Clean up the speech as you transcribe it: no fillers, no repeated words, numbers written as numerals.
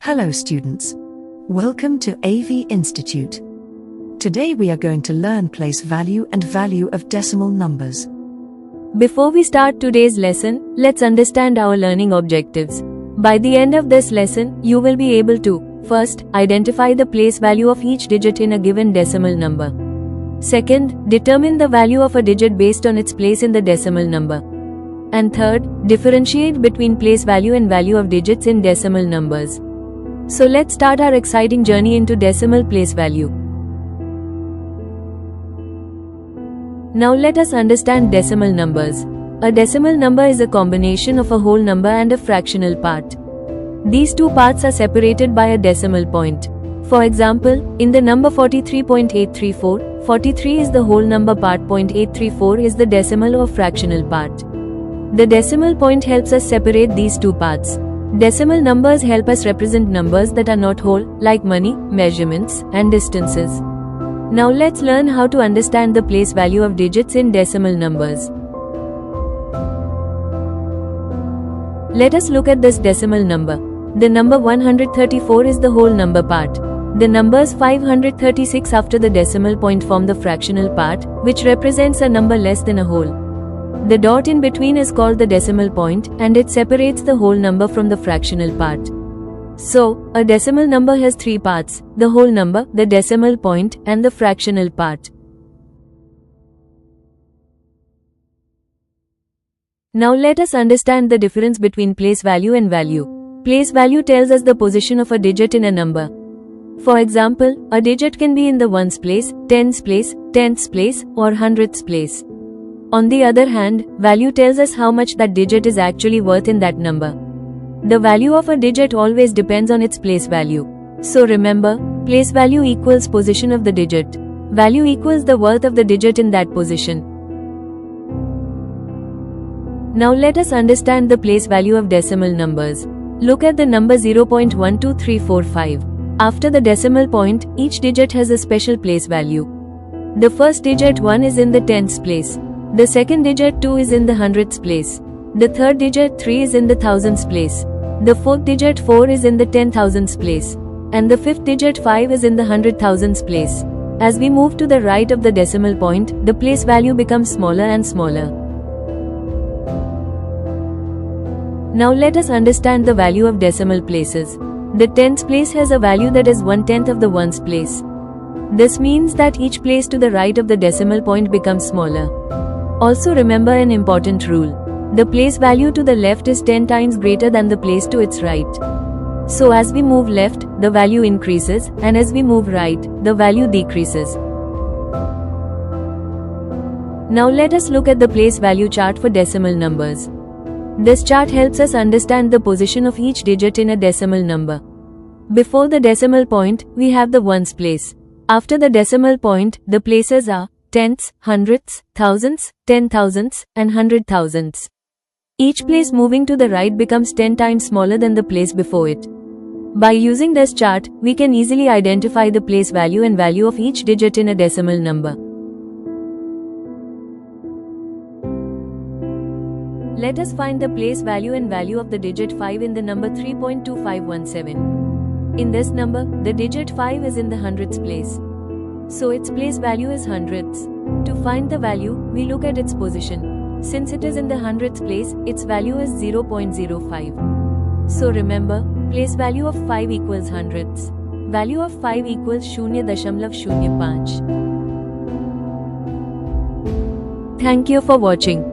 Hello students. Welcome to AV Institute. Today we are going to learn place value and value of decimal numbers. Before we start today's lesson, let's understand our learning objectives. By the end of this lesson, you will be able to, first, identify the place value of each digit in a given decimal number. Second, determine the value of a digit based on its place in the decimal number. And third, differentiate between place value and value of digits in decimal numbers. So let's start our exciting journey into decimal place value. Now let us understand decimal numbers. A decimal number is a combination of a whole number and a fractional part. These two parts are separated by a decimal point. For example, in the number 43.834, 43 is the whole number part, 0.834 is the decimal or fractional part. The decimal point helps us separate these two parts. Decimal numbers help us represent numbers that are not whole, like money, measurements, and distances. Now let's learn how to understand the place value of digits in decimal numbers. Let us look at this decimal number. The number 134 is the whole number part. The numbers 536 after the decimal point form the fractional part, which represents a number less than a whole. The dot in between is called the decimal point, and it separates the whole number from the fractional part. So, a decimal number has three parts: the whole number, the decimal point, and the fractional part. Now let us understand the difference between place value and value. Place value tells us the position of a digit in a number. For example, a digit can be in the ones place, tens place, tenths place, or hundredths place. On the other hand, value tells us how much that digit is actually worth in that number. The value of a digit always depends on its place value. So remember, place value equals position of the digit. Value equals the worth of the digit in that position. Now let us understand the place value of decimal numbers. Look at the number 0.12345. After the decimal point, each digit has a special place value. The first digit 1 is in the tenths place. The second digit 2 is in the hundredths place. The third digit 3 is in the thousandths place. The fourth digit 4 is in the 10,000ths place. And the fifth digit 5 is in the 100,000ths place. As we move to the right of the decimal point, the place value becomes smaller and smaller. Now let us understand the value of decimal places. The tenths place has a value that is 1/10 of the ones place. This means that each place to the right of the decimal point becomes smaller. Also remember an important rule. The place value to the left is 10 times greater than the place to its right. So as we move left, the value increases, and as we move right, the value decreases. Now let us look at the place value chart for decimal numbers. This chart helps us understand the position of each digit in a decimal number. Before the decimal point, we have the ones place. After the decimal point, the places are tenths, hundredths, thousandths, 10,000ths, and 100,000ths. Each place moving to the right becomes 10 times smaller than the place before it. By using this chart, we can easily identify the place value and value of each digit in a decimal number. Let us find the place value and value of the digit 5 in the number 3.2517. In this number, the digit 5 is in the hundredths place. So its place value is hundredths. To find the value, we look at its position. Since it is in the hundredths place, its value is 0.05. So remember, place value of 5 equals hundredths. Value of 5 equals 0.05. Thank you for watching.